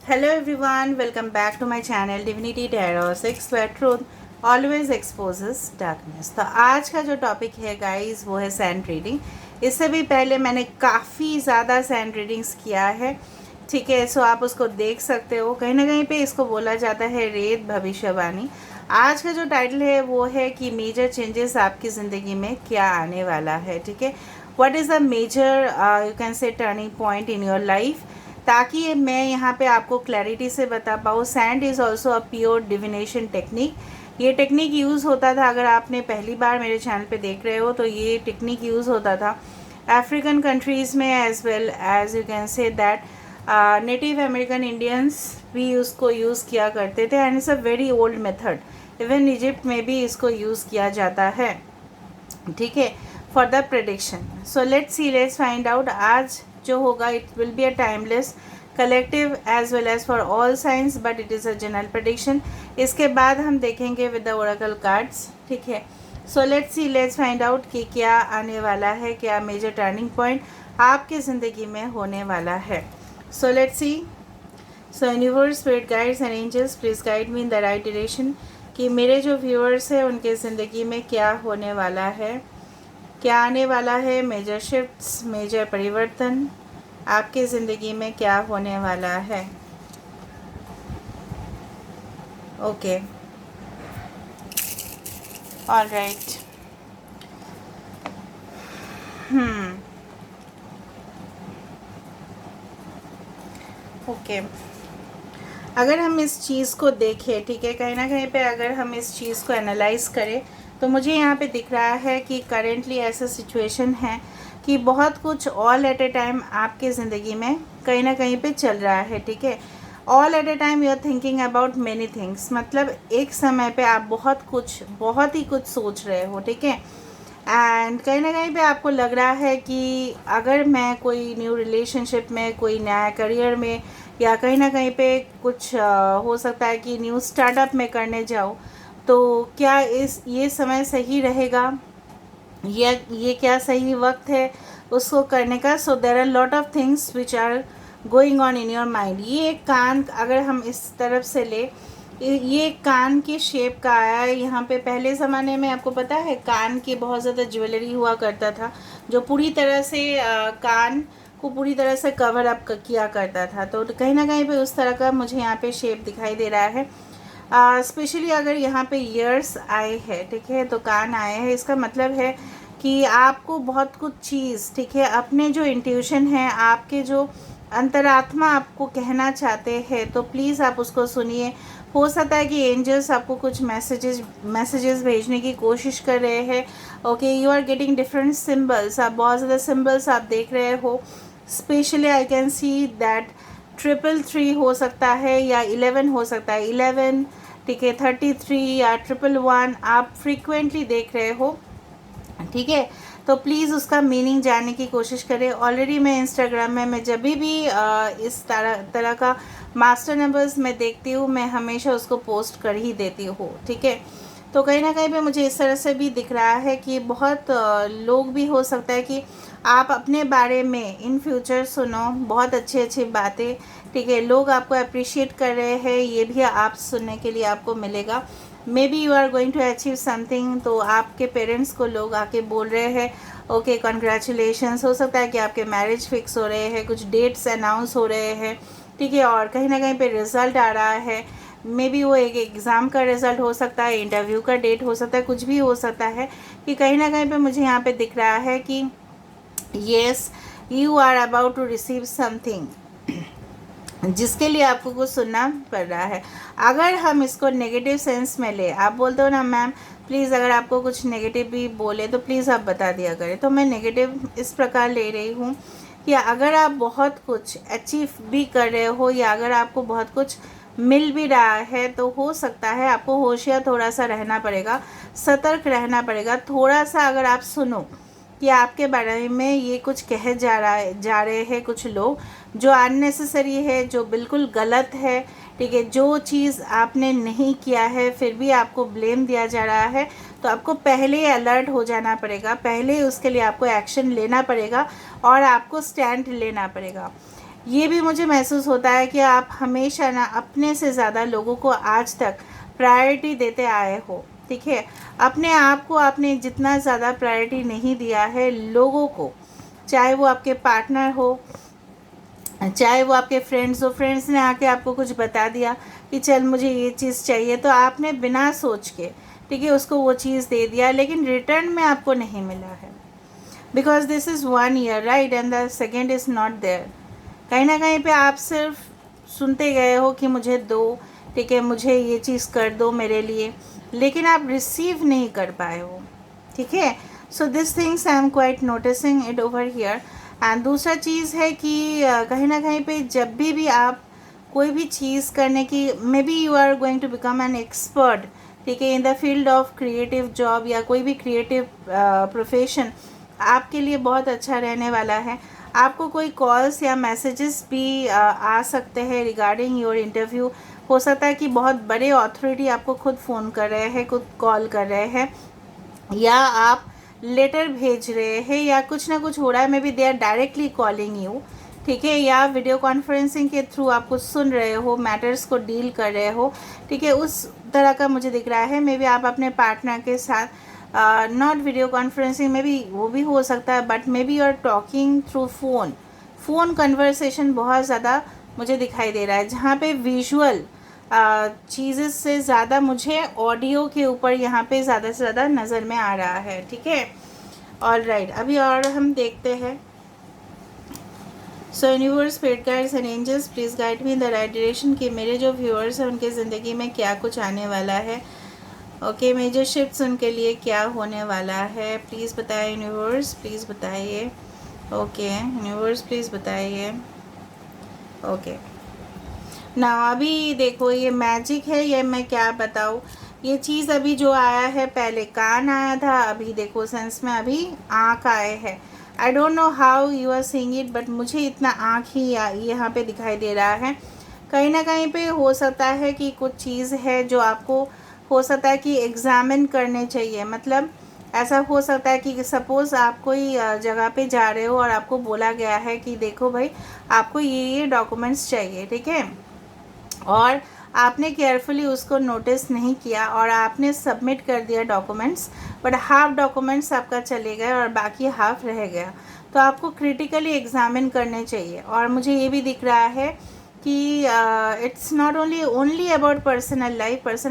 Hello everyone, welcome back to my channel Divinity Tarot 6 where truth always exposes darkness। तो आज का जो topic है गाइस वो है सैंड रीडिंग। इससे भी पहले मैंने काफ़ी ज़्यादा सैंड रीडिंग्स किया है, ठीक है। सो आप उसको देख सकते हो, कहीं ना कहीं पे इसको बोला जाता है रेत भविष्यवाणी। आज का जो टाइटल है वो है कि मेजर चेंजेस आपकी ज़िंदगी में क्या आने वाला है, ठीक है। What is the major you can say turning point in your life, ताकि मैं यहाँ पे आपको क्लैरिटी से बता पाऊँ। Sand is also a pure divination technique. ये टेक्निक यूज़ होता था, अगर आपने पहली बार मेरे चैनल पे देख रहे हो तो ये टेक्निक यूज़ होता था अफ्रीकन कंट्रीज़ में, as well as you can say that native American Indians भी उसको यूज़ किया करते थे। And it's a very old method, even Egypt में भी इसको यूज़ किया जाता है, ठीक है, for the prediction. So let's find out आज जो होगा। It will be a timeless collective as well as for all science, but it is a general prediction. इसके बाद हम देखेंगे विद द ओरेकल कार्ड्स, ठीक है। सो लेट्स फाइंड आउट कि क्या आने वाला है, क्या मेजर टर्निंग पॉइंट आपकी ज़िंदगी में होने वाला है। So let's see. So universe, spirit guides and angels, please guide me in the right direction कि मेरे जो व्यूअर्स हैं उनके ज़िंदगी में क्या होने वाला है, क्या आने वाला है। मेजर शिफ्ट्स, मेजर परिवर्तन आपकी ज़िंदगी में क्या होने वाला है। Okay, all right. ओके, अगर हम इस चीज़ को देखें, ठीक है, कहीं ना कहीं पे अगर हम इस चीज़ को एनालाइज करें तो मुझे यहाँ पे दिख रहा है कि करेंटली ऐसा सिचुएशन है कि बहुत कुछ ऑल एट ए टाइम आपके ज़िंदगी में कहीं ना कहीं पे चल रहा है, ठीक है। All at a time you are thinking about many things, मतलब एक समय पे आप बहुत ही कुछ सोच रहे हो, ठीक है। एंड कहीं ना कहीं पे आपको लग रहा है कि अगर मैं कोई न्यू रिलेशनशिप में, कोई नया करियर में, या कहीं ना कहीं पे कुछ हो सकता है कि न्यू स्टार्टअप में करने जाऊँ, तो क्या ये समय सही रहेगा, या ये क्या सही वक्त है उसको करने का। So there are lot of things which are going on in your mind. ये एक कान अगर हम इस तरफ से ले, ये कान के शेप का आया है यहाँ पे। पहले ज़माने में आपको पता है कान की बहुत ज़्यादा ज्वेलरी हुआ करता था, जो पूरी तरह से कान को पूरी तरह से कवर अप किया करता था। तो कहीं ना कहीं पे उस तरह का मुझे यहाँ पे शेप दिखाई दे रहा है। स्पेशली अगर यहाँ पे ईयर्स आए हैं, ठीक है, तो कान आए हैं, इसका मतलब है कि आपको बहुत कुछ चीज़, ठीक है, अपने जो इंट्यूशन है, आपके जो अंतरात्मा आपको कहना चाहते हैं, तो प्लीज़ आप उसको सुनिए। हो सकता है कि एंजल्स आपको कुछ मैसेजेस भेजने की कोशिश कर रहे हैं। Okay, you are getting different symbols, आप बहुत ज़्यादा सिम्बल्स आप देख रहे हो। Specially I can see that 333 हो सकता है, या 11 हो सकता है, 11, ठीक है, 33 या 111 आप फ्रीक्वेंटली देख रहे हो, ठीक है। तो प्लीज़ उसका मीनिंग जानने की कोशिश करें। ऑलरेडी मैं इंस्टाग्राम में मैं जब भी इस तरह का मास्टर नंबर्स मैं देखती हूँ, मैं हमेशा उसको पोस्ट कर ही देती हूँ, ठीक है। तो कहीं ना कहीं पे मुझे इस तरह से भी दिख रहा है कि बहुत लोग भी हो सकता है कि आप अपने बारे में इन फ्यूचर सुनो बहुत अच्छी अच्छी बातें, ठीक है। लोग आपको अप्रिशिएट कर रहे हैं, ये भी आप सुनने के लिए आपको मिलेगा। Maybe you are going to achieve something, तो आपके पेरेंट्स को लोग आके बोल रहे हैं ओके कॉन्ग्रेचुलेशंस। हो सकता है कि आपके मैरिज फिक्स हो रहे हैं, कुछ डेट्स अनाउंस हो रहे हैं, ठीक है। और कहीं ना कहीं पे रिज़ल्ट आ रहा है, मे बी वो एक एग्ज़ाम का रिज़ल्ट हो सकता है, इंटरव्यू का डेट हो सकता है, कुछ भी हो सकता है कि कहीं ना कहीं पे मुझे यहाँ पे दिख रहा है कि yes you are about to receive something जिसके लिए आपको कुछ सुनना पड़ रहा है। अगर हम इसको नेगेटिव सेंस में ले, आप बोलते हो ना मैम प्लीज़ अगर आपको कुछ नेगेटिव भी बोले तो प्लीज़ आप बता दिया करें, तो मैं नेगेटिव इस प्रकार ले रही हूँ कि अगर आप बहुत कुछ अचीव भी कर रहे हो, या अगर आपको बहुत कुछ मिल भी रहा है, तो हो सकता है आपको होशियार थोड़ा सा रहना पड़ेगा, सतर्क रहना पड़ेगा थोड़ा सा। अगर आप सुनो कि आपके बारे में ये कुछ कहे जा रहे हैं कुछ लोग, जो अननेसेसरी है, जो बिल्कुल गलत है, ठीक है, जो चीज़ आपने नहीं किया है फिर भी आपको ब्लेम दिया जा रहा है, तो आपको पहले ही अलर्ट हो जाना पड़ेगा, पहले उसके लिए आपको एक्शन लेना पड़ेगा और आपको स्टैंड लेना पड़ेगा। ये भी मुझे महसूस होता है कि आप हमेशा ना अपने से ज़्यादा लोगों को आज तक प्रायोरिटी देते आए हो, ठीक है। अपने आप को आपने जितना ज़्यादा प्रायोरिटी नहीं दिया है लोगों को, चाहे वो आपके पार्टनर हो, चाहे वो आपके फ्रेंड्स हो, फ्रेंड्स ने आके आपको कुछ बता दिया कि चल मुझे ये चीज़ चाहिए, तो आपने बिना सोच के, ठीक है, उसको वो चीज़ दे दिया, लेकिन रिटर्न में आपको नहीं मिला है। Because this is 1 year right, and the second is not there. कहीं ना कहीं पे आप सिर्फ सुनते गए हो कि मुझे दो, ठीक है, मुझे ये चीज़ कर दो मेरे लिए, लेकिन आप रिसीव नहीं कर पाए हो, ठीक है। So this things I am quite noticing it over here. And दूसरा चीज़ है कि कहीं ना कहीं पे जब भी आप कोई भी चीज़ करने की, maybe you are going to become an expert, ठीक है, in the field of creative job या कोई भी क्रिएटिव प्रोफेशन आपके लिए बहुत अच्छा रहने वाला है। आपको कोई कॉल्स या मैसेजेस भी आ सकते हैं रिगार्डिंग योर इंटरव्यू। हो सकता है कि बहुत बड़े अथॉरिटी आपको खुद फ़ोन कर रहे हैं, खुद कॉल कर रहे हैं, या आप लेटर भेज रहे हैं, या कुछ ना कुछ हो रहा है, maybe they are directly calling you, ठीक है, या वीडियो कॉन्फ्रेंसिंग के थ्रू आप कुछ सुन रहे हो, मैटर्स को डील कर रहे हो, ठीक है, उस तरह का मुझे दिख रहा है। मे बी आप अपने पार्टनर के साथ, not video conferencing, maybe वो भी हो सकता है, but maybe you are talking through phone conversation बहुत ज़्यादा मुझे दिखाई दे रहा है, जहाँ पे विजुअल चीज़ें से ज़्यादा मुझे ऑडियो के ऊपर यहाँ पे ज़्यादा से ज़्यादा नज़र में आ रहा है, ठीक है। ऑल राइट, अभी और हम देखते हैं। So universe, spirit guides and angels, please guide me in the right direction कि मेरे जो व्यूअर्स हैं उनके ज़िंदगी में क्या कुछ आने वाला है। ओके, मेजर शिफ्ट्स उनके लिए क्या होने वाला है, प्लीज़ बताइए यूनिवर्स, प्लीज़ बताइए। ओके यूनिवर्स, प्लीज़ बताइए। ओके ना, अभी देखो ये मैजिक है, ये मैं क्या बताऊँ, ये चीज़ अभी जो आया है, पहले कान आया था, अभी देखो सेंस में अभी आँख आए हैं। I don't know how you are seeing it, but मुझे इतना आँख ही यहाँ पे दिखाई दे रहा है। कहीं ना कहीं पे हो सकता है कि कुछ चीज़ है जो आपको हो सकता है कि एग्ज़ामिन करने चाहिए। मतलब ऐसा हो सकता है कि सपोज़ आप कोई जगह पे जा रहे हो और आपको बोला गया है कि देखो भाई, आपको ये डॉक्यूमेंट्स चाहिए, ठीक है, और आपने केयरफुली उसको नोटिस नहीं किया और आपने सबमिट कर दिया डॉक्यूमेंट्स, बट हाफ डॉक्यूमेंट्स आपका चले गए और बाकी हाफ रह गया, तो आपको क्रिटिकली एग्ज़ामिन करने चाहिए। और मुझे ये भी दिख रहा है कि it's not only about personal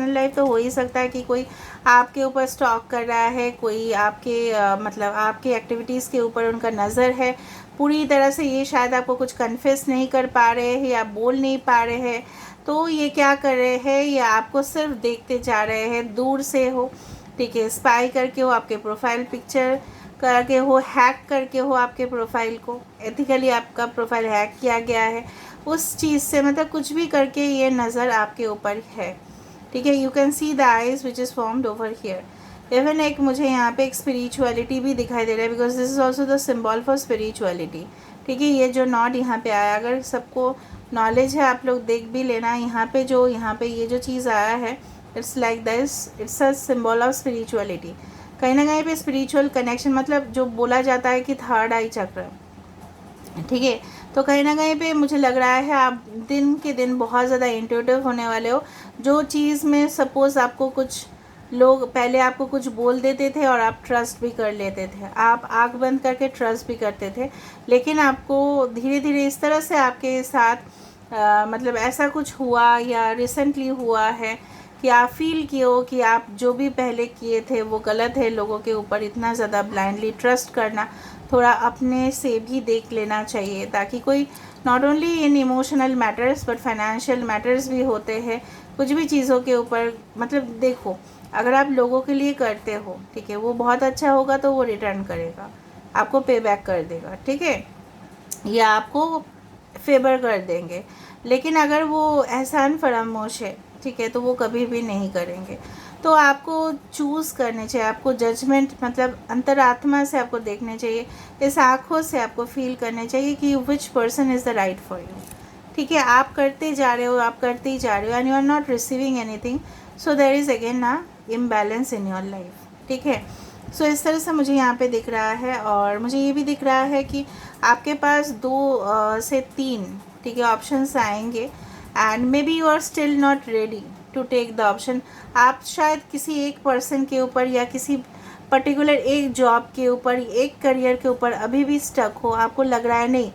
life तो हो ही सकता है कि कोई आपके ऊपर स्टॉक कर रहा है, कोई आपके मतलब आपके एक्टिविटीज़ के ऊपर उनका नज़र है पूरी तरह से। ये शायद आपको कुछ कन्फेस नहीं कर पा रहे हैं या बोल नहीं पा रहे हैं, तो ये क्या कर रहे हैं, ये आपको सिर्फ देखते जा रहे हैं, दूर से हो, ठीक है, स्पाई करके हो, आपके प्रोफाइल पिक्चर करके हो, हैक करके हो आपके प्रोफाइल को, एथिकली आपका प्रोफाइल हैक किया गया है उस चीज़ से, मतलब कुछ भी करके ये नज़र आपके ऊपर है, ठीक है। You can see the eyes which is formed over here. Even एक मुझे यहाँ पे एक स्पिरिचुअलिटी भी दिखाई दे रहा है, because this is also the symbol for spirituality, ठीक है। ये जो नॉट यहाँ पे आया, अगर सबको नॉलेज है आप लोग देख भी लेना, यहाँ पे ये जो चीज़ आया है, it's like this, it's a symbol of spirituality. कहीं ना कहीं पे स्पिरिचुअल कनेक्शन, मतलब जो बोला जाता है कि थर्ड आई चक्र, ठीक है, तो कहीं ना कहीं पे मुझे लग रहा है आप दिन के दिन बहुत ज़्यादा इंट्यूटिव होने वाले हो। जो चीज़ में सपोज़ आपको कुछ लोग पहले आपको कुछ बोल देते थे और आप ट्रस्ट भी कर लेते थे, आप आँख बंद करके ट्रस्ट भी करते थे, लेकिन आपको धीरे धीरे इस तरह से आपके साथ मतलब ऐसा कुछ हुआ या रिसेंटली हुआ है कि आप फील किए हो कि आप जो भी पहले किए थे वो गलत है। लोगों के ऊपर इतना ज़्यादा ब्लाइंडली ट्रस्ट करना, थोड़ा अपने से भी देख लेना चाहिए, ताकि कोई not only in emotional matters but financial matters भी होते हैं कुछ भी चीज़ों के ऊपर। मतलब देखो, अगर आप लोगों के लिए करते हो, ठीक है, वो बहुत अच्छा होगा तो वो रिटर्न करेगा, आपको पे बैक कर देगा, ठीक है, या आपको फेवर कर देंगे। लेकिन अगर वो एहसान फरामोश है, ठीक है, तो वो कभी भी नहीं करेंगे। तो आपको चूज़ करने चाहिए, आपको जजमेंट मतलब अंतरात्मा से आपको देखने चाहिए, इस आँखों से आपको फील करने चाहिए कि which person is the right for you, ठीक है। आप करते जा रहे हो, आप करते ही जा रहे हो, and you are not receiving anything, so there is again ना इम्बैलेंस इन योर लाइफ, ठीक है। सो इस तरह से मुझे यहाँ पे दिख रहा है। और मुझे ये भी दिख रहा है कि आपके पास 2 से 3, ठीक है, ऑप्शंस आएंगे and maybe you are still not ready to take the option. आप शायद किसी एक पर्सन के ऊपर या किसी पर्टिकुलर एक जॉब के ऊपर, एक करियर के ऊपर अभी भी स्टक हो। आपको लग रहा है नहीं,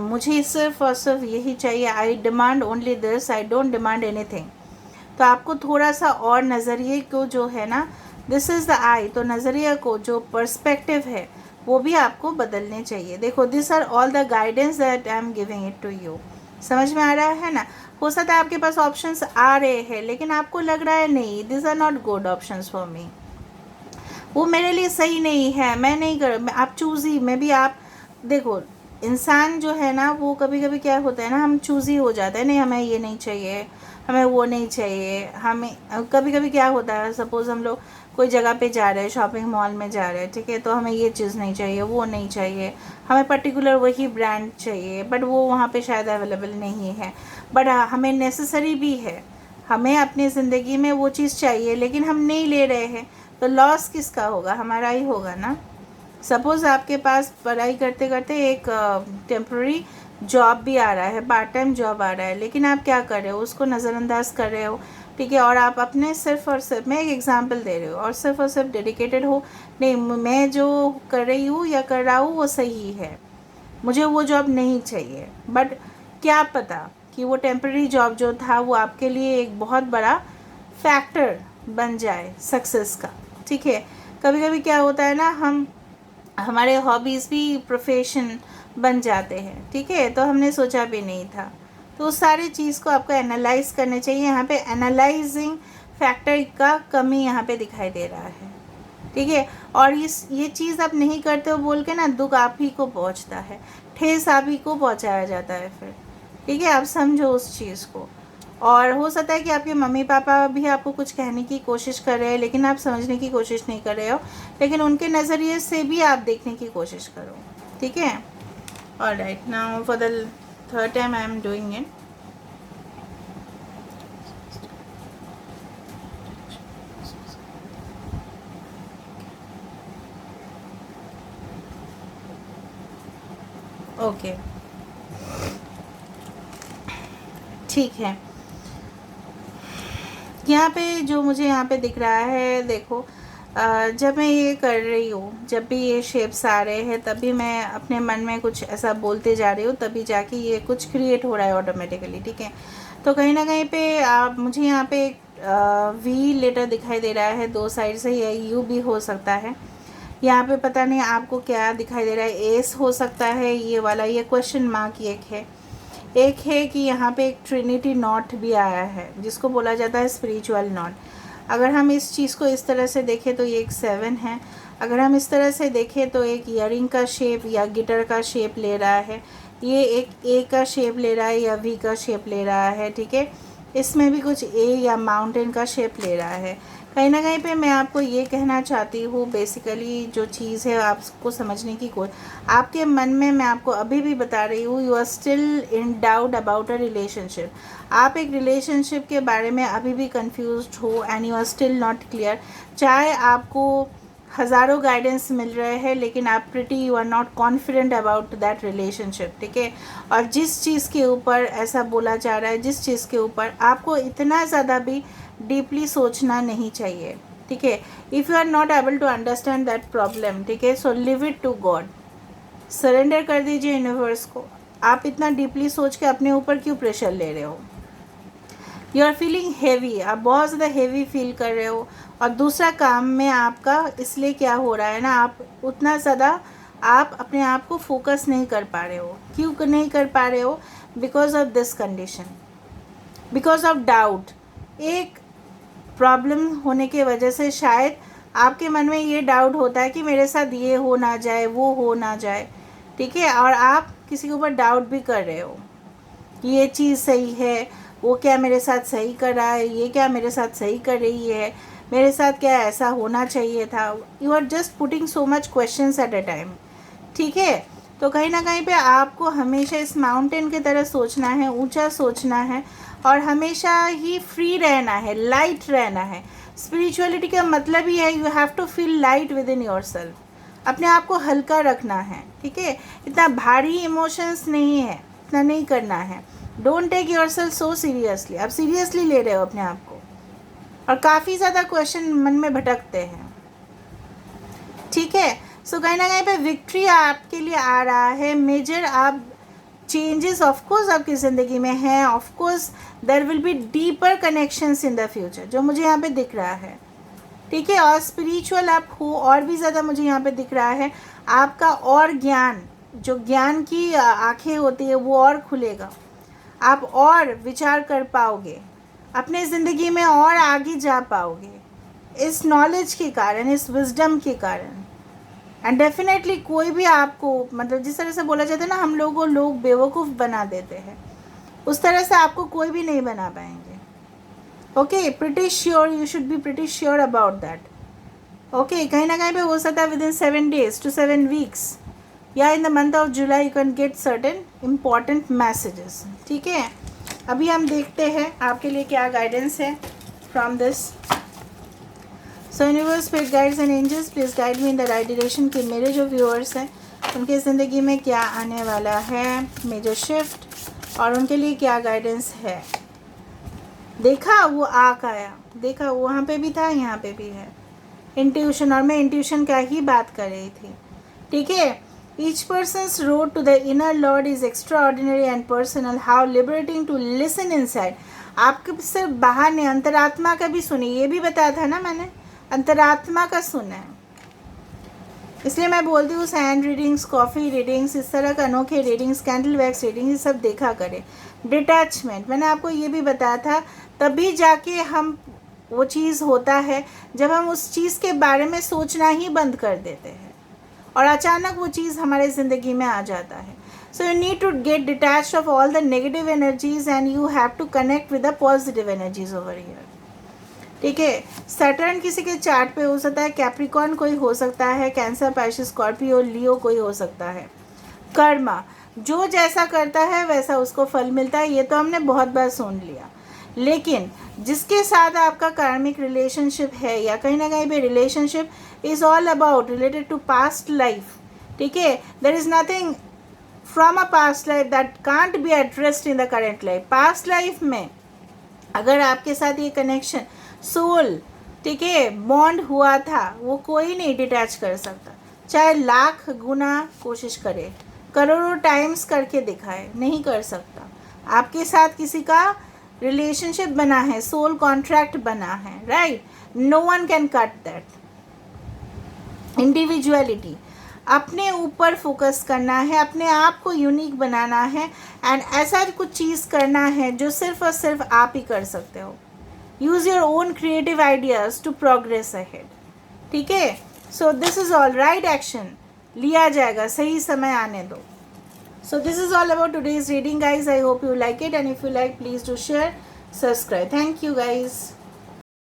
मुझे सिर्फ और सिर्फ यही चाहिए, आई demand only this, I don't demand anything. तो आपको थोड़ा सा और नज़रिए को जो है ना, दिस इज़ द आई, तो नज़रिया को जो पर्सपेक्टिव है वो भी आपको बदलने चाहिए। देखो, this are all the guidance that I am giving it to you. समझ में आ रहा है ना? हो सकता है आपके पास ऑप्शंस आ रहे हैं लेकिन आपको लग रहा है नहीं, this are not good options for me, वो मेरे लिए सही नहीं है, मैं नहीं कर, आप चूज़ी में भी आप देखो, इंसान जो है ना वो कभी कभी क्या होता है ना, हम चूज़ी हो जाते हैं, नहीं हमें ये नहीं चाहिए, हमें वो नहीं चाहिए। हमें कभी कभी क्या होता है, सपोज़ हम लोग कोई जगह पे जा रहे हैं, शॉपिंग मॉल में जा रहे हैं, ठीक है, तो हमें ये चीज़ नहीं चाहिए, वो नहीं चाहिए, हमें पर्टिकुलर वही ब्रांड चाहिए, बट वो वहाँ पे शायद अवेलेबल नहीं है, बट हमें नेसेसरी भी है, हमें अपनी ज़िंदगी में वो चीज़ चाहिए लेकिन हम नहीं ले रहे हैं, तो लॉस किसका होगा? हमारा ही होगा ना। सपोज़ आपके पास पढ़ाई करते करते एक टेम्प्रेरी जॉब भी आ रहा है, पार्ट टाइम जॉब आ रहा है, लेकिन आप क्या कर रहे हो, उसको नज़रअंदाज कर रहे हो, ठीक है, और आप अपने सिर्फ और सिर्फ, मैं एक एग्जांपल दे रही हूँ, और सिर्फ डेडिकेटेड हो, नहीं मैं जो कर रही हूँ या कर रहा हूँ वो सही है, मुझे वो जॉब नहीं चाहिए, बट क्या पता कि वो टेम्प्रेरी जॉब जो था वो आपके लिए एक बहुत बड़ा फैक्टर बन जाए सक्सेस का, ठीक है। कभी कभी क्या होता है ना, हमारे हॉबीज़ भी प्रोफेशन बन जाते हैं, ठीक है, तो हमने सोचा भी नहीं था। तो उस सारी चीज़ को आपको एनालाइज करना चाहिए। यहाँ पे एनालाइजिंग फैक्टर का कमी यहाँ पे दिखाई दे रहा है, ठीक है। और ये चीज़ आप नहीं करते हो बोल के ना, दुख आप ही को पहुँचता है, ठेस आप ही को पहुँचाया जाता है फिर, ठीक है। आप समझो उस चीज़ को। और हो सकता है कि आपके मम्मी पापा भी आपको कुछ कहने की कोशिश कर रहे हैं लेकिन आप समझने की कोशिश नहीं कर रहे हो, लेकिन उनके नज़रिए से भी आप देखने की कोशिश करो, ठीक है। Alright, now for the third time I am doing it. Okay, ठीक है। यहाँ पे जो मुझे यहाँ पे दिख रहा है, देखो, जब मैं ये कर रही हूँ, जब भी ये शेप्स आ रहे हैं तभी मैं अपने मन में कुछ ऐसा बोलते जा रही हूँ, तभी जाके ये कुछ क्रिएट हो रहा है ऑटोमेटिकली, ठीक है। तो कहीं ना कहीं पे आप, मुझे यहाँ पे एक वी लेटर दिखाई दे रहा है 2 साइड से, या यू भी हो सकता है। यहाँ पे पता नहीं आपको क्या दिखाई दे रहा है, एस हो सकता है ये वाला, ये क्वेश्चन मार्क एक है कि यहाँ पे एक ट्रिनिटी नॉट भी आया है जिसको बोला जाता है स्पिरिचुअल नॉट। अगर हम इस चीज़ को इस तरह से देखें तो ये एक 7 है, अगर हम इस तरह से देखें तो एक ईयरिंग का शेप या गिटार का शेप ले रहा है, ये एक ए का शेप ले रहा है या वी का शेप ले रहा है, ठीक है। इसमें भी कुछ ए या माउंटेन का शेप ले रहा है। कहीं ना कहीं पे मैं आपको ये कहना चाहती हूँ, बेसिकली जो चीज़ है आपको समझने की आपके मन में, मैं आपको अभी भी बता रही हूँ, you are still in doubt about a relationship. आप एक रिलेशनशिप के बारे में अभी भी कंफ्यूज्ड हो and you are still not clear. चाहे आपको हज़ारों गाइडेंस मिल रहे हैं लेकिन आप you are not confident about that relationship, ठीक है। और जिस चीज़ के ऊपर ऐसा बोला जा रहा है, जिस चीज़ के ऊपर आपको इतना ज़्यादा भी डीपली सोचना नहीं चाहिए, ठीक है। If you are not able to understand that problem, ठीक है, so leave it to God, surrender कर दीजिए यूनिवर्स को। आप इतना डीपली सोच के अपने ऊपर क्यों प्रेशर ले रहे हो? यू आर फीलिंग हैवी, आप बहुत ज़्यादा हैवी फील कर रहे हो। और दूसरा काम में आपका इसलिए क्या हो रहा है ना, आप उतना ज़्यादा आप अपने आप को फोकस नहीं कर पा रहे हो। क्यों नहीं कर पा रहे हो? Because of this condition, because of doubt. एक प्रॉब्लम होने की वजह से शायद आपके मन में ये डाउट होता है कि मेरे साथ ये हो ना जाए, वो हो ना जाए, ठीक है। और आप किसी के ऊपर डाउट भी कर रहे हो कि ये चीज़ सही है, वो क्या मेरे साथ सही कर रहा है, ये क्या मेरे साथ सही कर रही है, मेरे साथ क्या ऐसा होना चाहिए था। You are just putting so much questions at a time, ठीक है। तो कहीं ना कहीं पे आपको हमेशा इस माउंटेन की तरह सोचना है, ऊंचा सोचना है और हमेशा ही फ्री रहना है, लाइट रहना है। स्पिरिचुअलिटी का मतलब ही है you have to feel light within yourself, अपने आप को हल्का रखना है, ठीक है। इतना भारी इमोशंस नहीं है, इतना नहीं करना है। Don't take yourself so seriously, आप सीरियसली ले रहे हो अपने आप को, और काफ़ी ज़्यादा क्वेश्चन मन में भटकते हैं, ठीक है। सो कहीं ना कहीं पे विक्ट्री आपके लिए आ रहा है, मेजर आप चेंजेस ऑफकोर्स आपकी ज़िंदगी में हैं, of course there will be deeper connections in the future, जो मुझे यहाँ पे दिख रहा है, ठीक है। और स्पिरिचुअल आप हो और भी ज़्यादा मुझे यहाँ पे दिख रहा है, आपका और ज्ञान, जो ज्ञान की आँखें होती है वो और खुलेगा, आप और विचार कर पाओगे, अपने ज़िंदगी में और आगे जा पाओगे इस नॉलेज के कारण, इस विजडम के कारण। एंड डेफिनेटली कोई भी आपको, मतलब जिस तरह से बोला जाता है ना, हम लोगों को लोग बेवकूफ़ बना देते हैं, उस तरह से आपको कोई भी नहीं बना पाएंगे। Okay, pretty sure, you should be pretty sure about that. Okay, कहीं ना कहीं पे हो सकता है विदिन 7 days to 7 weeks या in the month of July you can get certain important messages, ठीक है। अभी हम देखते हैं आपके लिए क्या गाइडेंस है from this. So universe, spirit guides and angels, please guide me in the right direction कि मेरे जो व्यूअर्स हैं उनकी ज़िंदगी में क्या आने वाला है, मेजर शिफ्ट, और उनके लिए क्या गाइडेंस है। देखा वो आँख आया, देखा वहाँ पे भी था, यहाँ पे भी है इंट्यूशन, और मैं इंट्यूशन का ही बात कर रही थी, ठीक है। Each person's road to the inner lord is extraordinary and personal, how liberating to listen inside. आपके सिर्फ बाहर ने, अंतरात्मा का भी सुने, ये भी बताया था ना मैंने, अंतरात्मा का सुना है। इसलिए मैं बोलती हूँ सैंड रीडिंग्स, कॉफ़ी रीडिंग्स, इस तरह का अनोखे रीडिंग्स, कैंडल वैक्स रीडिंग, ये सब देखा करें। डिटैचमेंट, मैंने आपको ये भी बताया था, तभी जाके हम वो चीज़ होता है जब हम उस चीज़ के बारे में सोचना ही बंद कर देते हैं और अचानक वो चीज़ हमारे ज़िंदगी में आ जाता है। So you need to get detached of all the negative energies and you have to connect with the positive energies over here, ठीक है। सैटर्न किसी के चार्ट पे हो सकता है, कैप्रिकॉर्न कोई हो सकता है, कैंसर, पाइसेस, स्कॉर्पियो, लियो कोई हो सकता है। कर्मा, जो जैसा करता है वैसा उसको फल मिलता है, ये तो हमने बहुत बार सुन लिया। लेकिन जिसके साथ आपका कार्मिक रिलेशनशिप है, या कहीं ना कहीं पे relationship is all about related to past life, ठीक है। There is nothing from a past life that can't be addressed in the current life. Past life में अगर आपके साथ ये कनेक्शन, सोल, ठीक है, बॉन्ड हुआ था, वो कोई नहीं डिटैच कर सकता, चाहे लाख गुना कोशिश करे, करोड़ों टाइम्स करके दिखाए, नहीं कर सकता। आपके साथ किसी का रिलेशनशिप बना है, सोल कॉन्ट्रैक्ट बना है, right, no one can cut that. Individuality, अपने ऊपर फोकस करना है, अपने आप को यूनिक बनाना है, एंड ऐसा कुछ चीज़ करना है जो सिर्फ और सिर्फ आप ही कर सकते हो। Use your own creative ideas to progress ahead, ठीक है। So this is all, right action लिया जाएगा, सही समय आने दो। So this is all about today's reading, guys. I hope you like it, and if you like, please do share, subscribe. Thank you, guys.